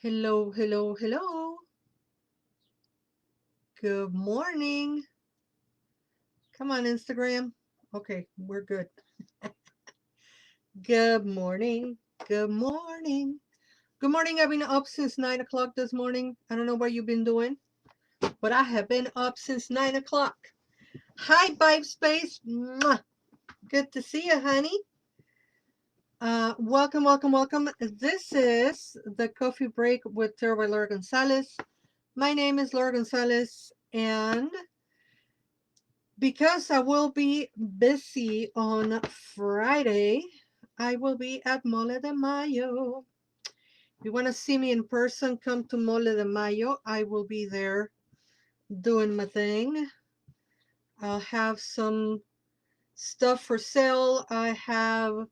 Hello, hello, hello. Good morning. Come on, Instagram. Okay, we're good. Good morning. Good morning. Good morning. I've been up since 9 o'clock this morning. I don't know what you've been doing, but I have been up since 9 o'clock. Hi, Vibe Space. Mwah. Good to see you, honey. Welcome, welcome, welcome. This is the coffee break with Tara by Laura González. My name is Laura González, and because I will be busy on Friday, I will be at Mole de Mayo. If you want to see me in person, come to Mole de Mayo. I will be there doing my thing. I'll have some stuff for sale. I have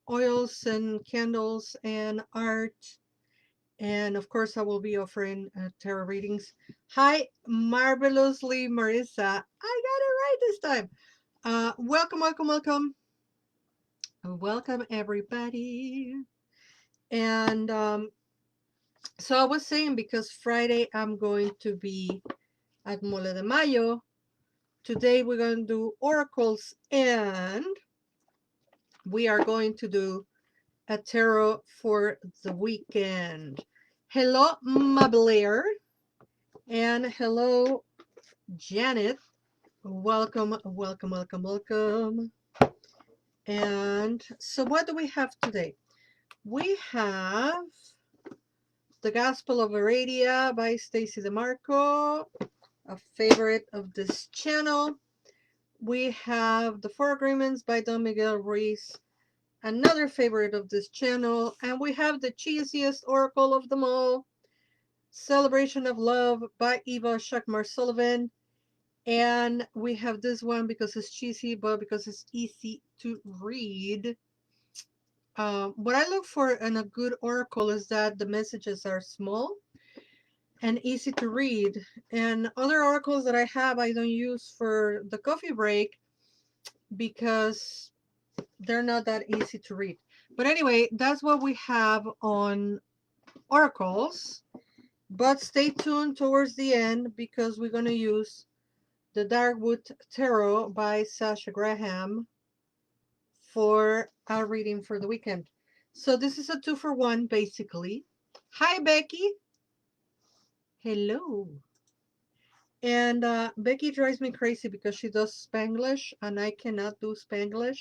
oils and candles and art. And of course, I will be offering tarot readings. Hi, marvelously Marissa. I got it right this time. Welcome, welcome, welcome. Welcome, everybody. And so I was saying, because Friday I'm going to be at Mole de Mayo. Today we're going to do oracles, and we are going to do a tarot for the weekend. Hello, my Blair. And hello, Janet. Welcome, welcome, welcome, welcome. And so what do we have today? We have The Gospel of Aradia by Stacey DeMarco, a favorite of this channel. We have The Four Agreements by Don Miguel Ruiz, another favorite of this channel. And we have the cheesiest oracle of them all, Celebration of Love by Eva Shakmar Sullivan. And we have this one because it's cheesy, but because it's easy to read. What I look for in a good oracle is that the messages are small and easy to read. And other oracles that I have, I don't use for the coffee break because they're not that easy to read. But anyway, that's what we have on oracles. But stay tuned towards the end because we're going to use the Darkwood Tarot by Sasha Graham for our reading for the weekend. So this is a 2-for-1 basically. Hi, Becky. Hello. And Becky drives me crazy because she does Spanglish and I cannot do Spanglish.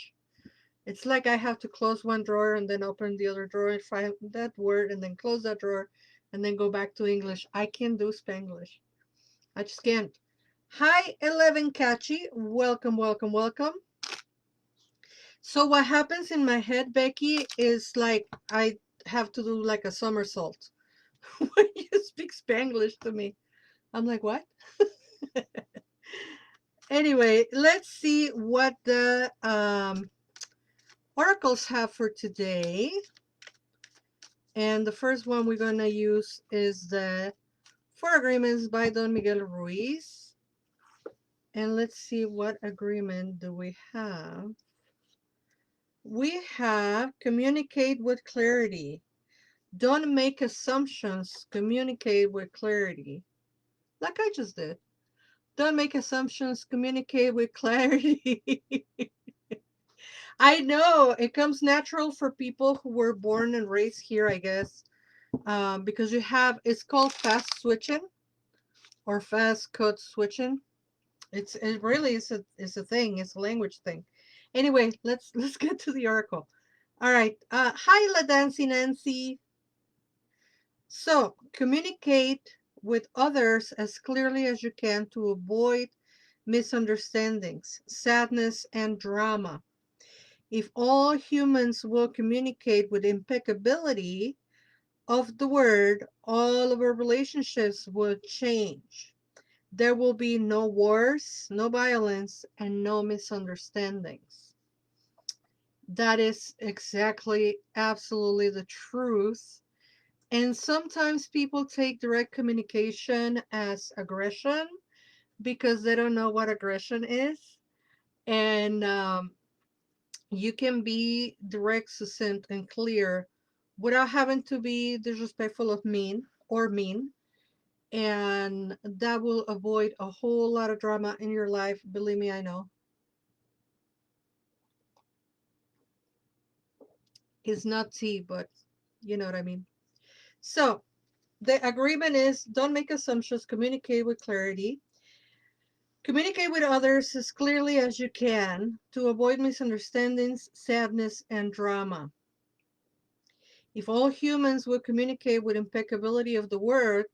It's like I have to close one drawer and then open the other drawer and find that word and then close that drawer and then go back to English. I can't do Spanglish. I just can't. Hi, 11 Catchy. Welcome, welcome, welcome. So what happens in my head, Becky, is like I have to do like a somersault when you speak Spanglish to me. I'm like, what? Anyway, let's see what the oracles have for today. And the first one we're going to use is the Four Agreements by Don Miguel Ruiz. And let's see, what agreement do we have? We have communicate with clarity. Don't make assumptions. Communicate with clarity. Like I just did. Don't make assumptions. Communicate with clarity. I know it comes natural for people who were born and raised here, I guess, because you have, it's called fast switching or fast code switching. It really is a thing. It's a language thing. Anyway, let's get to the oracle. All right. Hi, La Dancy Nancy. So communicate with others as clearly as you can to avoid misunderstandings, sadness, and drama. If all humans will communicate with impeccability of the word, all of our relationships will change. There will be no wars, no violence, and no misunderstandings. That is exactly, absolutely the truth. And sometimes people take direct communication as aggression because they don't know what aggression is. And you can be direct, succinct, and clear without having to be disrespectful of mean, and that will avoid a whole lot of drama in your life. Believe me, I know. It's not tea, but you know what I mean. So the agreement is don't make assumptions, communicate with clarity, communicate with others as clearly as you can to avoid misunderstandings, sadness, and drama. If all humans would communicate with impeccability of the word,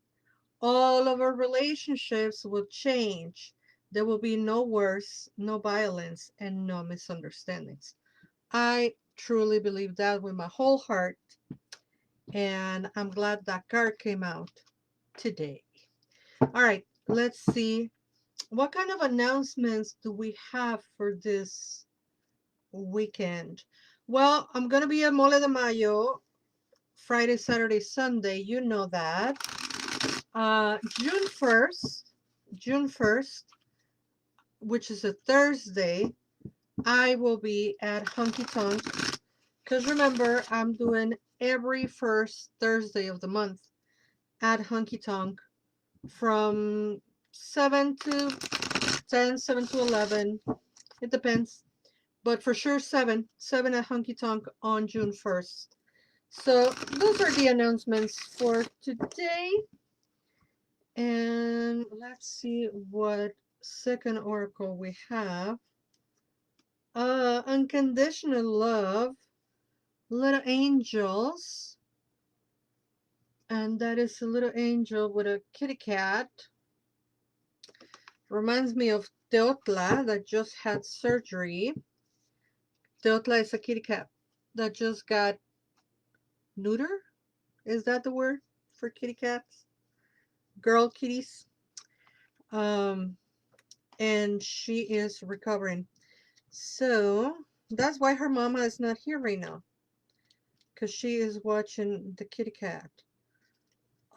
all of our relationships will change. There will be no wars, no violence, and no misunderstandings. I truly believe that with my whole heart, and I'm glad that card came out today. All right, let's see. What kind of announcements do we have for this weekend? Well, I'm going to be at Mole de Mayo Friday, Saturday, Sunday. You know that. June 1st, June 1st, which is a Thursday, I will be at Honky Tonk. Because remember, I'm doing every first Thursday of the month at Honky Tonk from 7 to 10, 7 to 11. It depends. But for sure, 7 at Honky Tonk on June 1st. So those are the announcements for today. And let's see what second oracle we have. Unconditional love, little angels. And that is a little angel with a kitty cat. Reminds me of Teotla that just had surgery. Teotla is a kitty cat that just got neuter. Is that the word for kitty cats? Girl kitties. Um, and she is recovering. So that's why her mama is not here right now, because she is watching the kitty cat.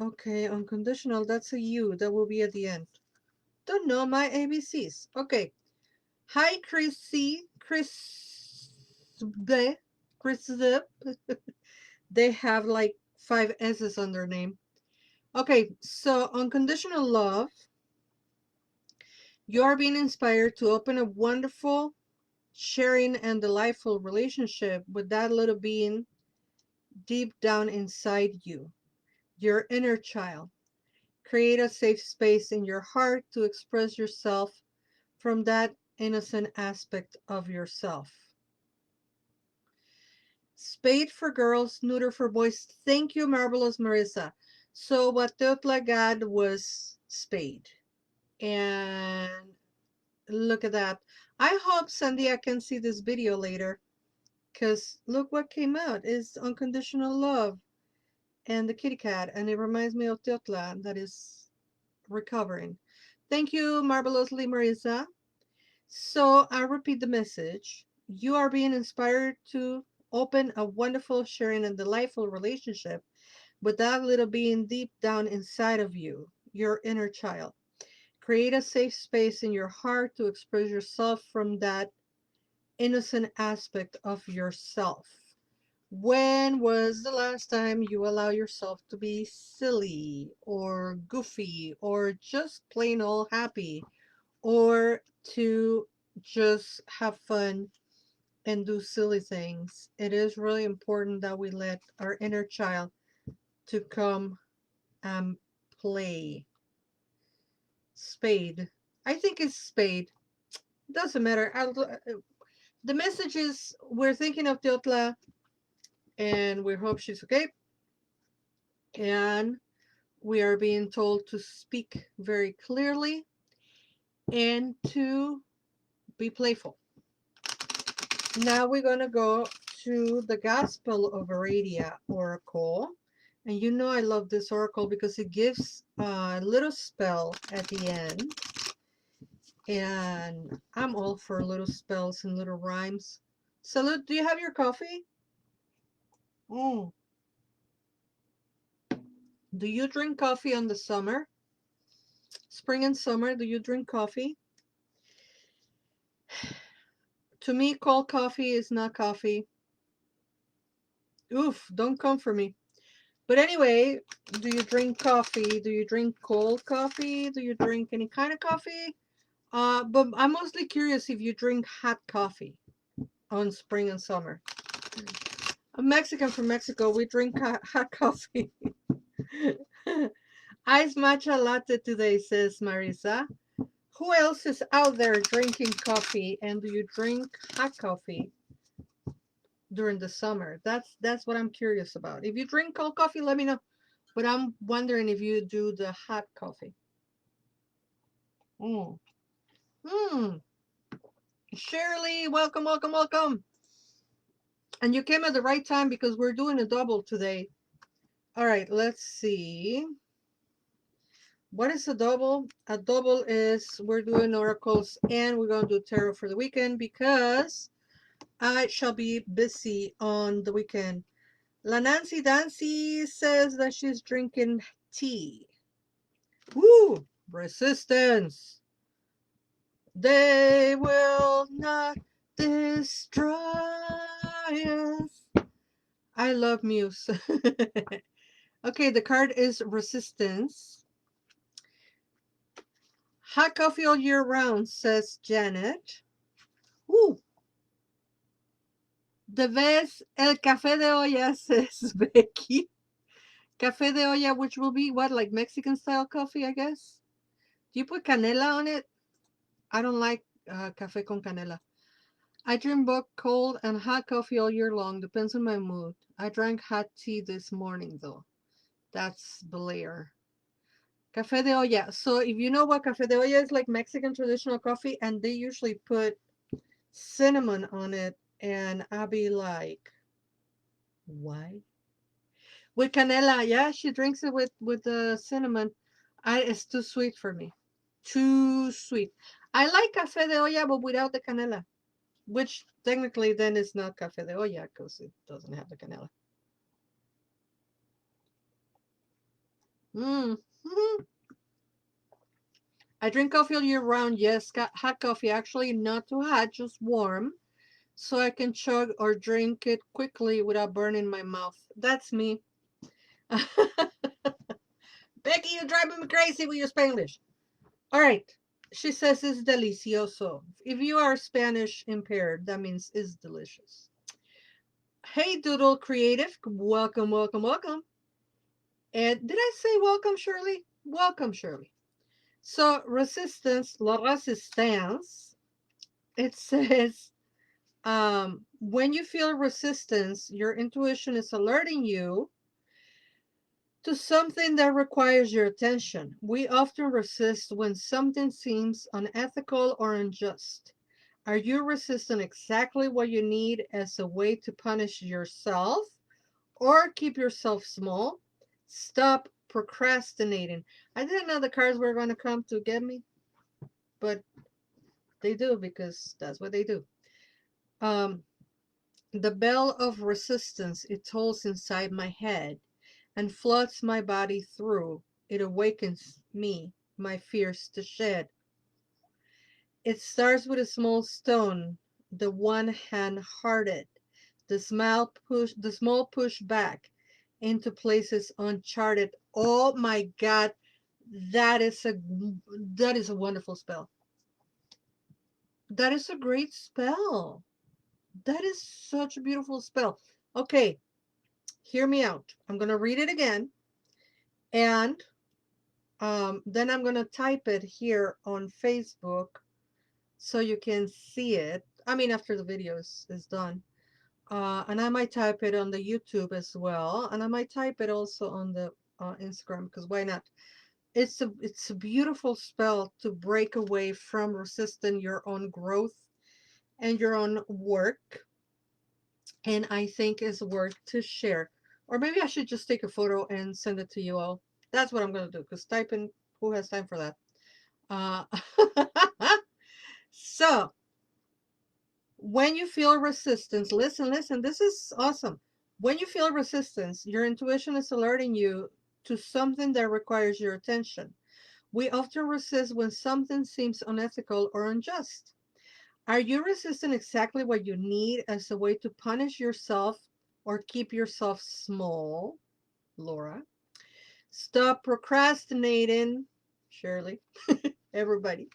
Okay, unconditional. That's a U. That will be at the end. Don't know my ABCs. Okay. Hi, Chrissy. Chris Zip. They have like 5 S's on their name. Okay, so unconditional love. You are being inspired to open a wonderful, sharing, and delightful relationship with that little being deep down inside you, your inner child. Create a safe space in your heart to express yourself from that innocent aspect of yourself. Spade for girls, neuter for boys. Thank you, Marvelous Marissa. So what Teotla got was spade. And look at that. I hope Sandia can see this video later. Because look what came out. It's unconditional love and the kitty cat. And it reminds me of Teotla that is recovering. Thank you, Marvelously Marisa. So I repeat the message. You are being inspired to open a wonderful, sharing, and delightful relationship with that little being deep down inside of you, your inner child. Create a safe space in your heart to express yourself from that innocent aspect of yourself. When was the last time you allow yourself to be silly or goofy or just plain old happy or to just have fun and do silly things? It is really important that we let our inner child to come and play. Spade. I think it's spade. Doesn't matter. The message is we're thinking of Teotla and we hope she's okay. And we are being told to speak very clearly and to be playful. Now we're going to go to the Gospel of Aradia Oracle. And you know I love this oracle because it gives a little spell at the end. And I'm all for little spells and little rhymes. Salute, do you have your coffee? Mm. Do you drink coffee on the summer? Spring and summer, do you drink coffee? To me, cold coffee is not coffee. Oof, don't come for me. But anyway, do you drink coffee? Do you drink cold coffee? Do you drink any kind of coffee? But I'm mostly curious if you drink hot coffee on spring and summer. I'm Mexican from Mexico. We drink hot coffee. Ice matcha latte today, says Marisa. Who else is out there drinking coffee? And do you drink hot coffee during the summer? That's what I'm curious about. If you drink cold coffee, let me know. But I'm wondering if you do the hot coffee. Mm. Mm. Shirley, welcome, welcome, welcome. And you came at the right time because we're doing a double today. All right, let's see. What is a double? A double is we're doing oracles and we're going to do tarot for the weekend because I shall be busy on the weekend. La Nancy Dancy says that she's drinking tea. Woo! Resistance. They will not destroy us. I love Muse. Okay, the card is Resistance. Hot coffee all year round, says Janet. Ooh. Debes el café de olla, says Becky. Café de olla, which will be what, like Mexican style coffee, I guess? Do you put canela on it? I don't like café con canela. I drink both cold and hot coffee all year long. Depends on my mood. I drank hot tea this morning, though. That's Blair. Café de olla. So if you know what café de olla is, like Mexican traditional coffee, and they usually put cinnamon on it, and I'll be like, why? With canela, yeah, she drinks it with the cinnamon. It's too sweet for me. Too sweet. I like café de olla, but without the canela, which technically then is not café de olla because it doesn't have the canela. Mm. I drink coffee all year round. Yes, hot coffee. Actually, not too hot, just warm, so I can chug or drink it quickly without burning my mouth. That's me. Becky, you're driving me crazy with your Spanish. All right. She says it's delicioso. If you are Spanish impaired, that means it's delicious. Hey, Doodle Creative. Welcome, welcome, welcome. And did I say welcome, Shirley? Welcome, Shirley. So, resistance, la resistance, it says, when you feel resistance, your intuition is alerting you to something that requires your attention. We often resist when something seems unethical or unjust. Are you resisting exactly what you need as a way to punish yourself or keep yourself small? Stop procrastinating. I didn't know the cards were going to come to get me, but they do because that's what they do. The bell of resistance, it tolls inside my head and floods my body through. It awakens me, my fears to shed. It starts with a small stone, the one hand-hearted, the small push back into places uncharted. Oh my God, that is a wonderful spell. That is a great spell. That is such a beautiful spell. Okay, hear me out. I'm gonna read it again, and then I'm gonna type it here on Facebook so you can see it. I mean, after the video is done. And I might type it on the YouTube as well, and I might type it also on the Instagram because why not? It's a beautiful spell to break away from resisting your own growth and your own work, and I think is worth to share. Or maybe I should just take a photo and send it to you all. That's what I'm gonna do because typing, who has time for that? Uh, so when you feel resistance, listen, this is awesome. When you feel resistance, your intuition is alerting you to something that requires your attention. We often resist when something seems unethical or unjust. Are you resisting exactly what you need as a way to punish yourself or keep yourself small, Laura. Stop procrastinating, Shirley. Everybody.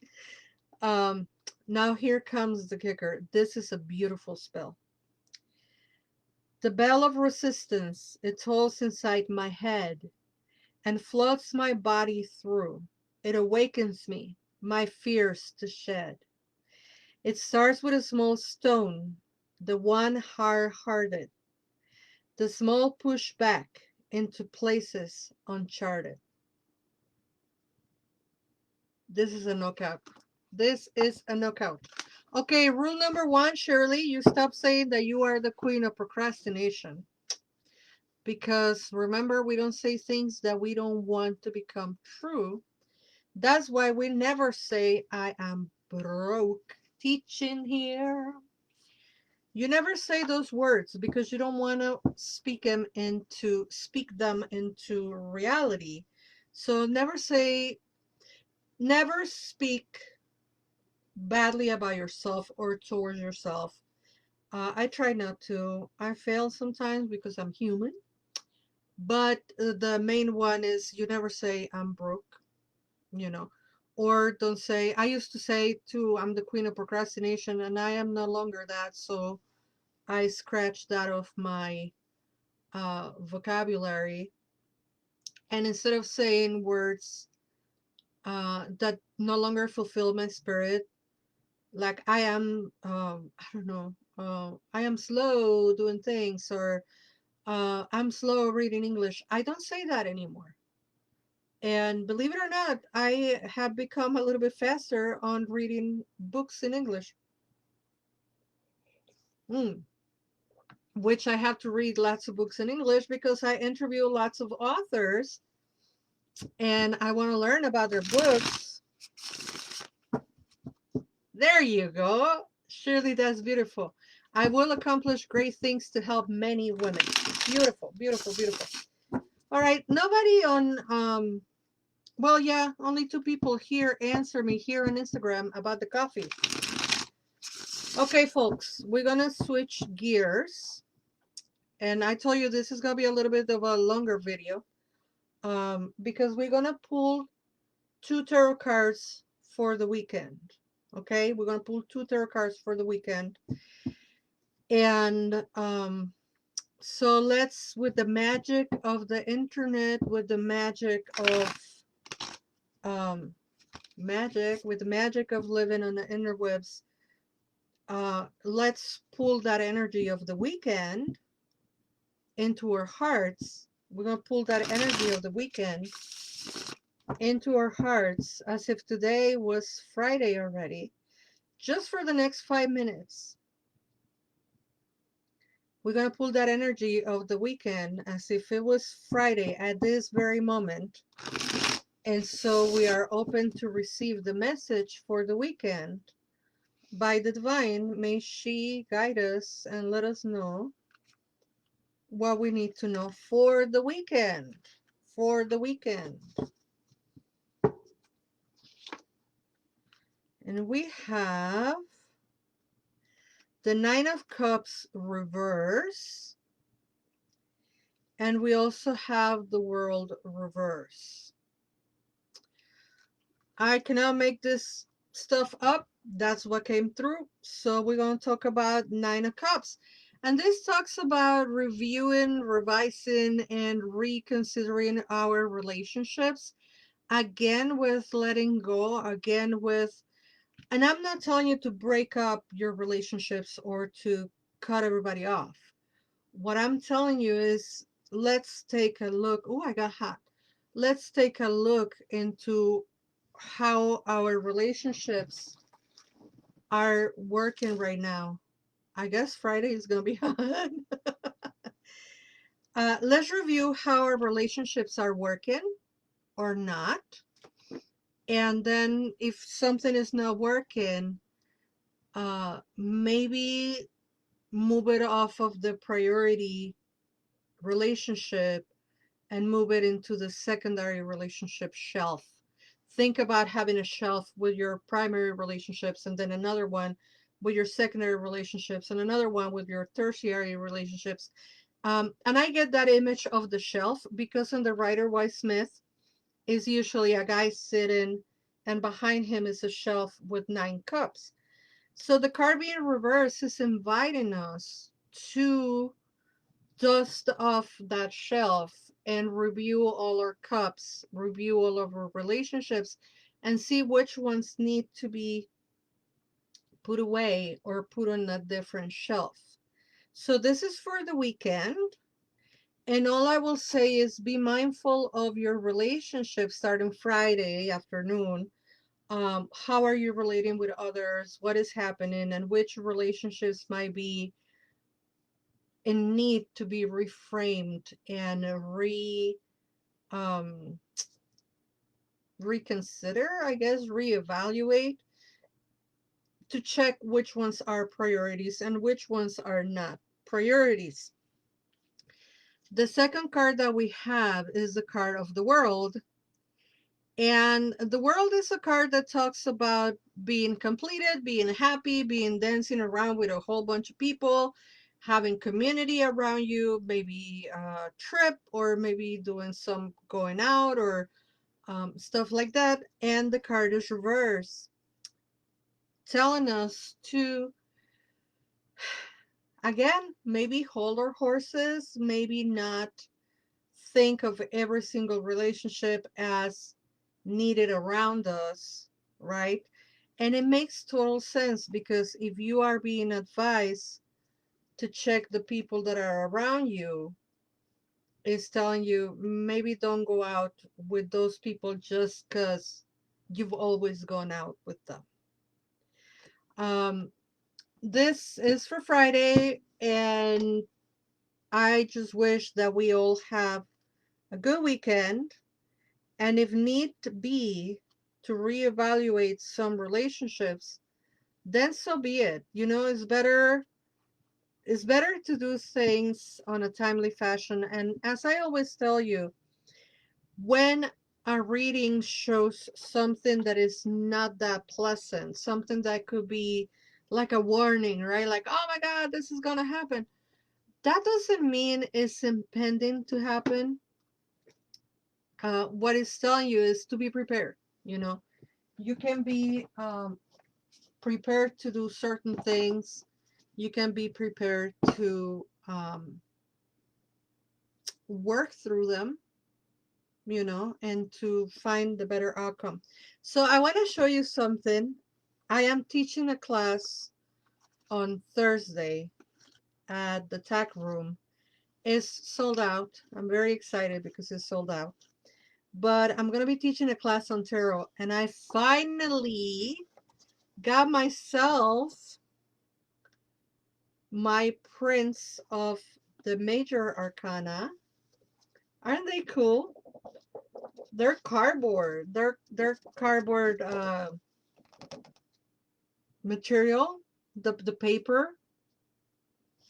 Um, Now here comes the kicker. This is a beautiful spell. The bell of resistance, it tolls inside my head and floods my body through. It awakens me, my fears to shed. It starts with a small stone, the one hard-hearted, the small push back into places uncharted. This is a knockout. This is a knockout. Okay, rule number one, Shirley, you stop saying that you are the queen of procrastination. Because remember, we don't say things that we don't want to become true. That's why we never say, I am broke teaching here. You never say those words because you don't want to speak them into reality. So never speak badly about yourself or towards yourself. I try not to. I fail sometimes because I'm human. But the main one is you never say I'm broke, you know, or don't say, I used to say too, I'm the queen of procrastination and I am no longer that. So I scratched that off my vocabulary. And instead of saying words that no longer fulfill my spirit, like I am, I don't know, I am slow doing things, or I'm slow reading English. I don't say that anymore. And believe it or not, I have become a little bit faster on reading books in English, mm. which I have to read lots of books in English because I interview lots of authors and I want to learn about their books. There you go. Surely that's beautiful. I will accomplish great things to help many women. Beautiful, beautiful, beautiful. All right, nobody on well, yeah, only 2 people here answer me here on Instagram about the coffee. Okay, folks, we're gonna switch gears. And I told you this is gonna be a little bit of a longer video. Because we're gonna pull 2 tarot cards for the weekend. Okay, we're gonna pull 2 tarot cards for the weekend. And so let's, with the magic of the internet, with the magic of with the magic of living on the interwebs, let's pull that energy of the weekend into our hearts. We're going to pull that energy of the weekend into our hearts as if today was Friday already, just for the next 5 minutes. We're going to pull that energy of the weekend as if it was Friday at this very moment. And so we are open to receive the message for the weekend by the divine. May she guide us and let us know what we need to know for the weekend. For the weekend. And we have the 9 of Cups reverse. And we also have the World reverse. I cannot make this stuff up. That's what came through. So we're going to talk about 9 of Cups. And this talks about reviewing, revising, and reconsidering our relationships. Again, with letting go. Again, with, and I'm not telling you to break up your relationships or to cut everybody off. What I'm telling you is, let's take a look. Oh, I got hot. Let's take a look into how our relationships are working right now. I guess Friday is going to be hot. Let's review how our relationships are working or not. And then if something is not working, maybe move it off of the priority relationship and move it into the secondary relationship shelf. Think about having a shelf with your primary relationships and then another one with your secondary relationships and another one with your tertiary relationships. And I get that image of the shelf because on the Rider-Waite-Smith is usually a guy sitting and behind him is a shelf with 9 cups. So the card being reversed is inviting us to dust off that shelf and review all our cups, review all of our relationships, and see which ones need to be put away or put on a different shelf. So this is for the weekend. And all I will say is be mindful of your relationship starting Friday afternoon. How are you relating with others? What is happening? And which relationships might be in need to be reframed and um, reconsider, I guess, reevaluate to check which ones are priorities and which ones are not priorities. The second card that we have is the card of the world. And the world is a card that talks about being completed, being happy, being dancing around with a whole bunch of people, having community around you, maybe a trip or maybe doing some going out or stuff like that. And the card is reversed, telling us to, again, maybe hold our horses, maybe not think of every single relationship as needed around us, right? And it makes total sense because if you are being advised to check the people that are around you, it's telling you maybe don't go out with those people just because you've always gone out with them. Um, this is for Friday, and I just wish that we all have a good weekend. And if need be to reevaluate some relationships, then so be it. You know, it's better to do things on a timely fashion. And as I always tell you, when a reading shows something that is not that pleasant, something that could be like a warning, right? Like, oh my God, this is gonna happen. That doesn't mean it's impending to happen. What it's telling you is to be prepared. You know, you can be prepared to do certain things. You can be prepared to work through them, you know, and to find the better outcome. So I want to show you something. I am teaching a class on Thursday at the tech room. It's sold out. I'm very excited because it's sold out. But I'm going to be teaching a class on tarot, and I finally got myself my prints of the major arcana. Aren't they cool? They're cardboard. They're cardboard material, the paper,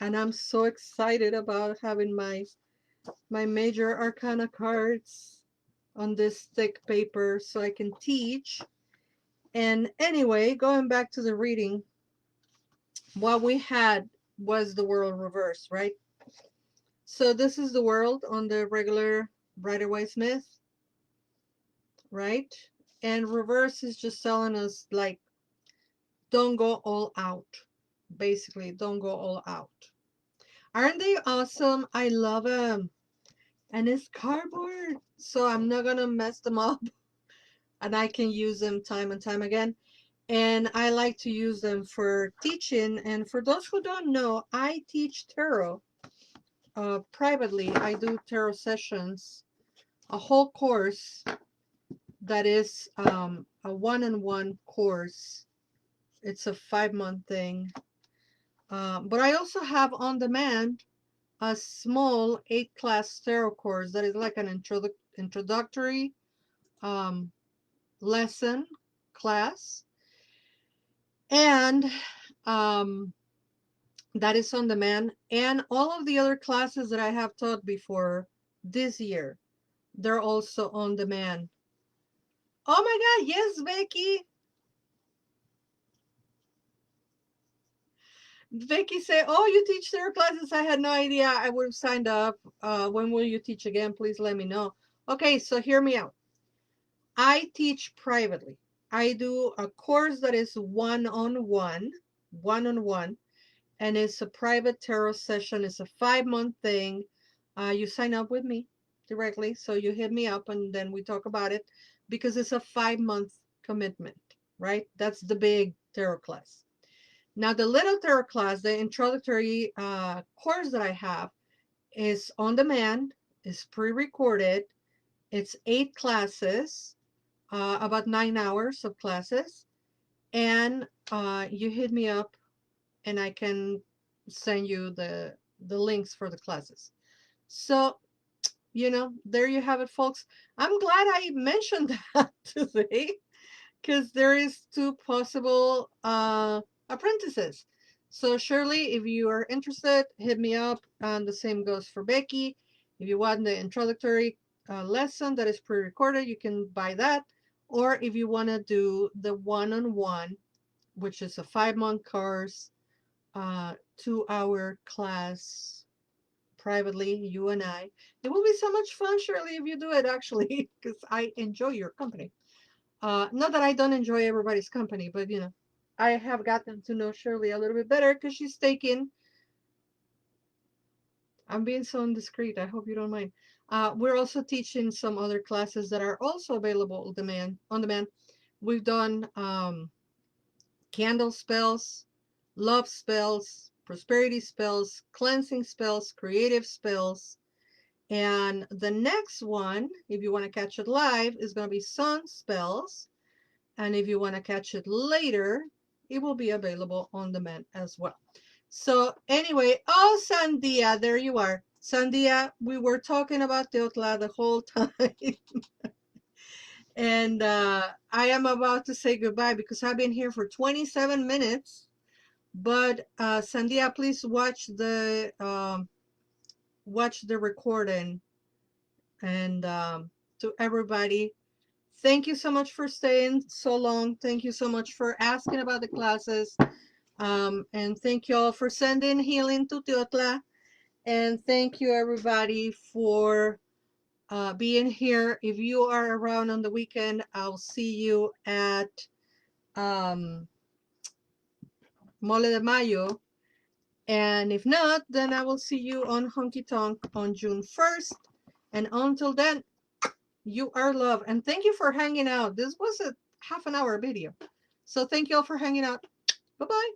and I'm so excited about having my major arcana cards on this thick paper so I can teach. And anyway, going back to the reading, what we had was the world reverse, right? So this is the world on the regular Rider-Waite-Smith, right? And reverse is just telling us like, don't go all out. Basically, don't go all out. Aren't they awesome? I love them. And it's cardboard, so I'm not gonna mess them up. And I can use them time and time again. And I like to use them for teaching. And for those who don't know, I teach tarot privately. I do tarot sessions, a whole course that is a one-on-one course. It's a 5-month thing. But I also have on demand a small 8-class tarot course that is like an introductory um, lesson class. And that is on demand. And all of the other classes that I have taught before this year, they're also on demand. Oh my God, yes, Becky. Vicky said, oh, you teach tarot classes? I had no idea. I would have signed up. When will you teach again? Please let me know. Okay, so hear me out. I teach privately. I do a course that is one-on-one, and it's a private tarot session. It's a 5-month thing. You sign up with me directly, so you hit me up and then we talk about it because it's a 5-month commitment, right? That's the big tarot class. Now, the little tarot class, the introductory course that I have, is on demand, is pre-recorded. It's 8 classes, about 9 hours of classes, and you hit me up and I can send you the links for the classes. So, there you have it, folks. I'm glad I mentioned that today because there is 2 possible apprentices. So Shirley, if you are interested, hit me up, and the same goes for Becky. If you want the introductory lesson that is pre-recorded, you can buy that. Or if you want to do the one-on-one, which is a 5-month course, 2-hour class privately, you and I. It will be so much fun, Shirley, if you do it, actually, because I enjoy your company. Not that I don't enjoy everybody's company, but I have gotten to know Shirley a little bit better because she's taking. I'm being so indiscreet. I hope you don't mind. We're also teaching some other classes that are also available on demand. We've done candle spells, love spells, prosperity spells, cleansing spells, creative spells. And the next one, if you want to catch it live, is going to be sun spells. And if you want to catch it later, it will be available on demand as well. So anyway, oh, Sandia, there you are. Sandia, we were talking about Teotla the whole time. And I am about to say goodbye because I've been here for 27 minutes. But Sandia, please watch the recording. And to everybody, thank you so much for staying so long. Thank you so much for asking about the classes. And thank you all for sending healing to Teotla. And thank you everybody for being here. If you are around on the weekend, I'll see you at Mole de Mayo. And if not, then I will see you on Honky Tonk on June 1st. And until then, you are loved. And thank you for hanging out. This was a half an hour video. So thank you all for hanging out. Bye-bye.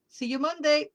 See you Monday.